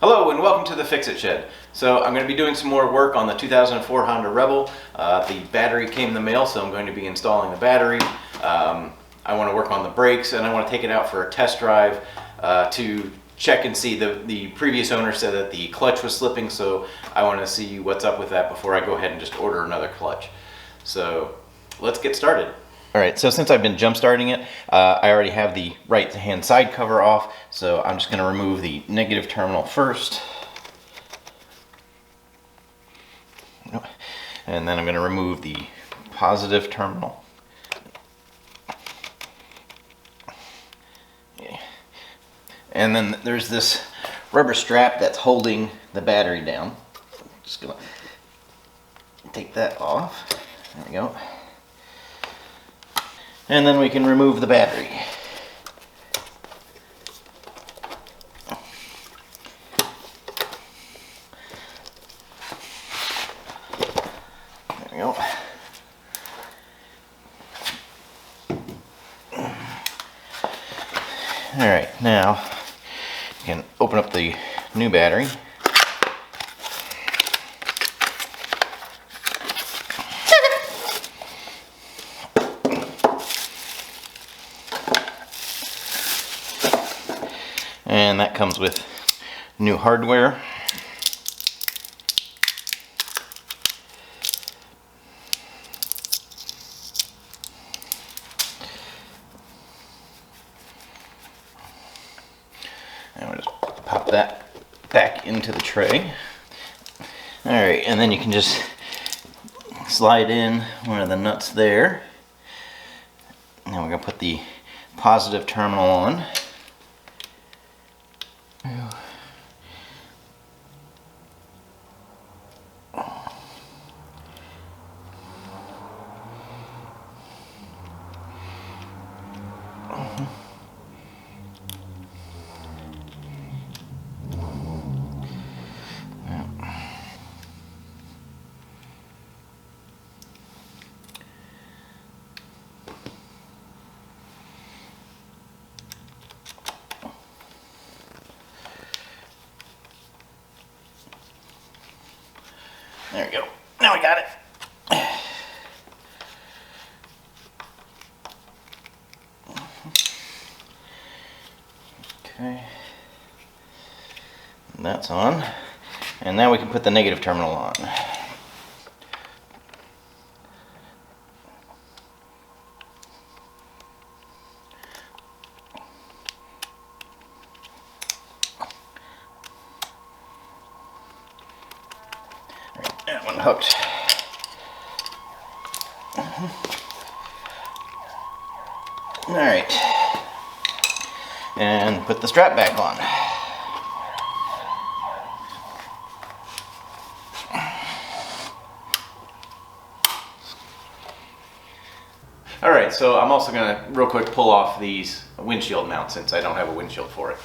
Hello and welcome to the Fixit Shed. So I'm going to be doing some more work on the 2004 Honda Rebel. The battery came in the mail, so I'm going to be installing the battery. I want to work on the brakes, and I want to take it out for a test drive to check and see. The previous owner said that the clutch was slipping, so I want to see what's up with that before I go ahead and just order another clutch. So let's get started. All right, so since I've been jump starting it, I already have the right hand side cover off, so I'm just going to remove the negative terminal first. And then I'm going to remove the positive terminal. And then there's this rubber strap that's holding the battery down. Just going to take that off. There we go. And then we can remove the battery. There we go. Alright, now you can open up the new battery. And that comes with new hardware. And we'll just pop that back into the tray. Alright, and then you can just slide in one of the nuts there. Now we're going to put the positive terminal on. There we go. Now we got it. Okay. And that's on. And now we can put the negative terminal on. That one hooked. All right, and put the strap back on. All right, so I'm also going to real quick pull off these windshield mounts since I don't have a windshield for it.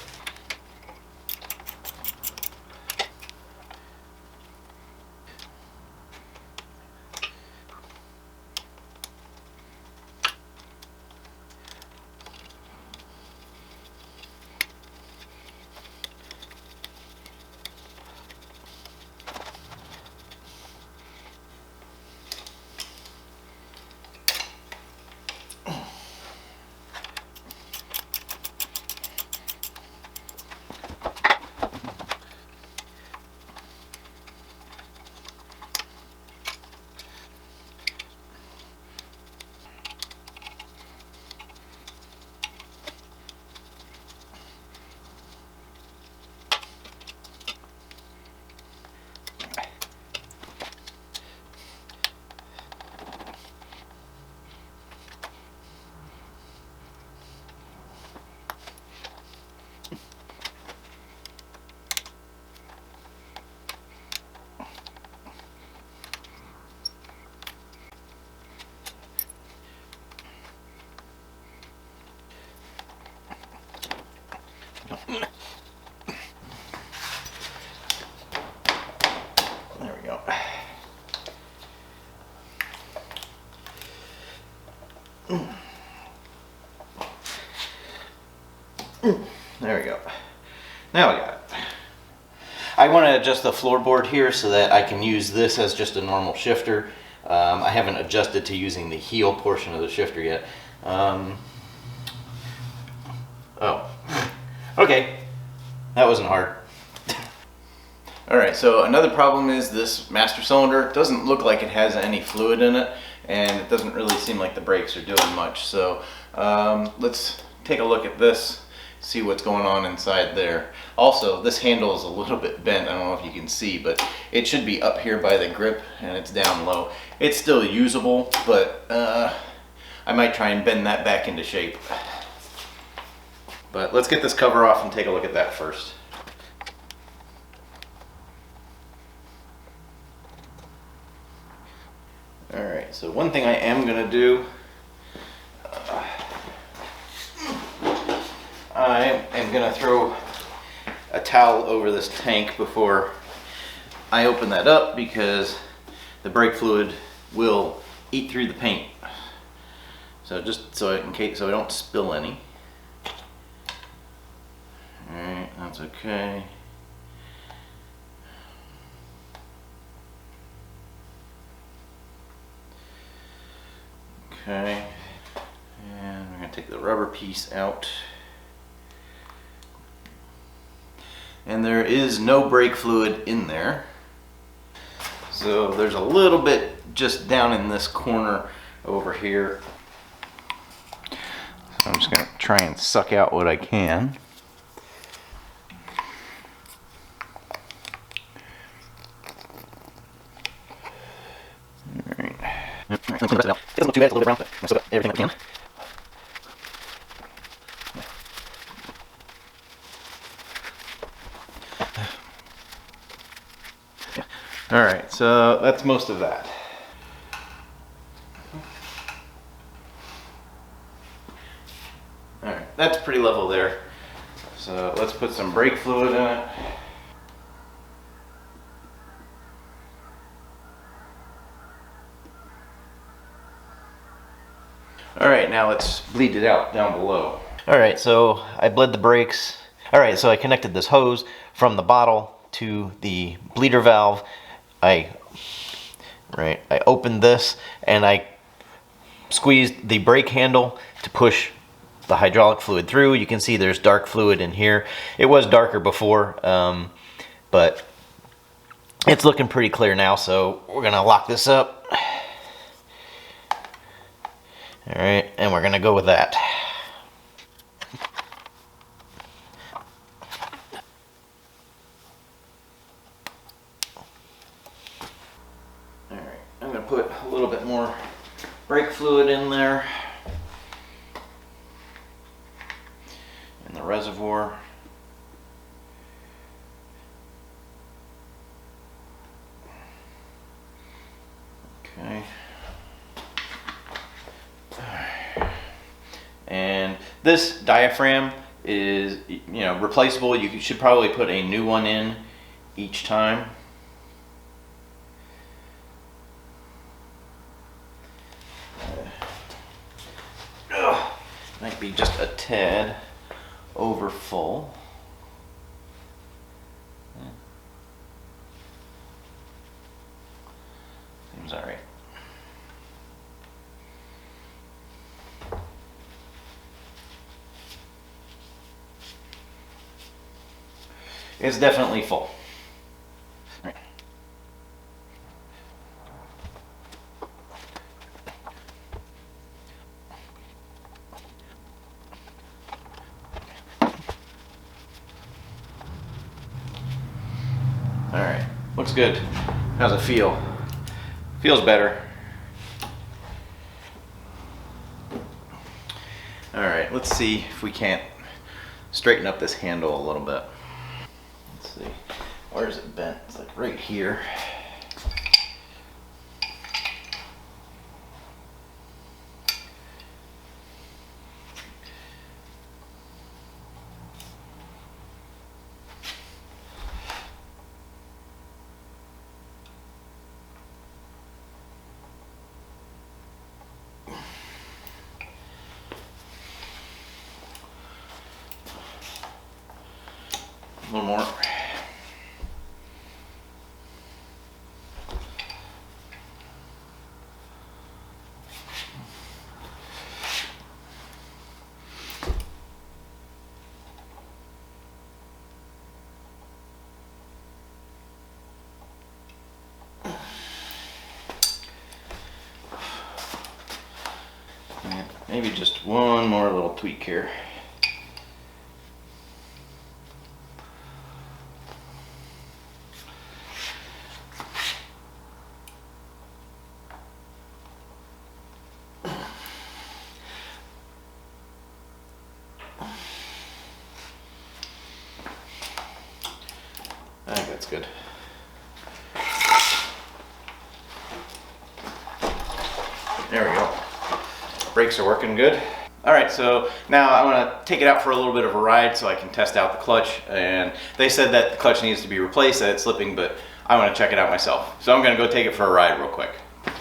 There we go. There we go. Now we got it. I want to adjust the floorboard here so that I can use this as just a normal shifter. I haven't adjusted to using the heel portion of the shifter yet. Oh, okay, that wasn't hard. Alright, so another problem is this master cylinder doesn't look like it has any fluid in it, and it doesn't really seem like the brakes are doing much. So let's take a look at this, see what's going on inside there. Also, this handle is a little bit bent. I don't know if you can see, but it should be up here by the grip and it's down low. It's still usable, but I might try and bend that back into shape. But let's get this cover off and take a look at that first. Alright, so one thing I am going to do, I am going to throw a towel over this tank before I open that up, because the brake fluid will eat through the paint. So just so in case, so I don't spill any. Alright, that's okay. Okay, and we're going to take the rubber piece out. And there is no brake fluid in there. So there's a little bit just down in this corner over here. So I'm just going to try and suck out what I can. Alright. It doesn't look too bad, it's a little bit brown, but I still got everything I can. Alright, so that's most of that. Alright, that's pretty level there. So let's put some brake fluid in it. Alright, now let's bleed it out down below. Alright, so I bled the brakes. Alright, so I connected this hose from the bottle to the bleeder valve. I opened this and I squeezed the brake handle to push the hydraulic fluid through. You can see there's dark fluid in here. It was darker before, but it's looking pretty clear now, so we're gonna lock this up. Alright, and we're gonna go with that. Alright, I'm gonna put a little bit more brake fluid in there. In the reservoir. Okay. And this diaphragm is, replaceable. You should probably put a new one in each time. Might be just a tad over full. Seems all right. It's definitely full. All right. All right, looks good. How's it feel? Feels better. All right, let's see if we can't straighten up this handle a little bit. Let's see, where is it bent? It's like right here. A little more. Maybe just one more little tweak here. I think that's good. There we go. Brakes are working good. All right, so now I want to take it out for a little bit of a ride so I can test out the clutch. And they said that the clutch needs to be replaced, that it's slipping, but I want to check it out myself. So I'm going to go take it for a ride real quick.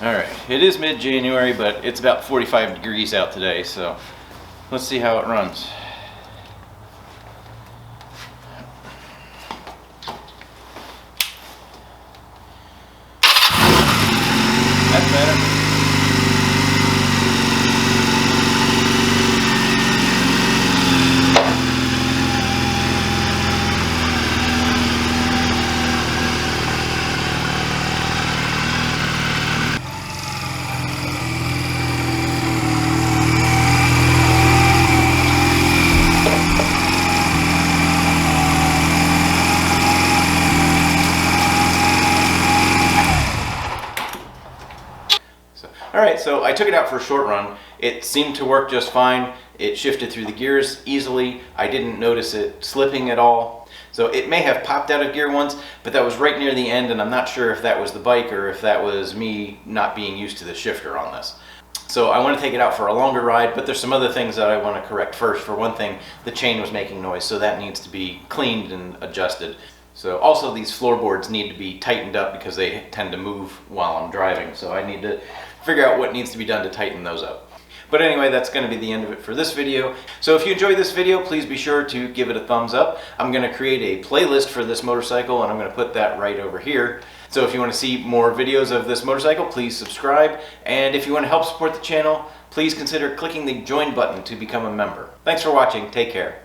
All right, it is mid-January, but it's about 45 degrees out today, so let's see how it runs. That's better. All right, so I took it out for a short run. It seemed to work just fine. It shifted through the gears easily. I didn't notice it slipping at all. So it may have popped out of gear once, but that was right near the end, and I'm not sure if that was the bike or if that was me not being used to the shifter on this. So I want to take it out for a longer ride, but there's some other things that I want to correct first. For one thing, the chain was making noise, so that needs to be cleaned and adjusted. So also these floorboards need to be tightened up because they tend to move while I'm driving. So I need to figure out what needs to be done to tighten those up. But anyway, that's going to be the end of it for this video. So if you enjoyed this video, please be sure to give it a thumbs up. I'm going to create a playlist for this motorcycle, and I'm going to put that right over here. So if you want to see more videos of this motorcycle, please subscribe. And if you want to help support the channel, please consider clicking the join button to become a member. Thanks for watching. Take care.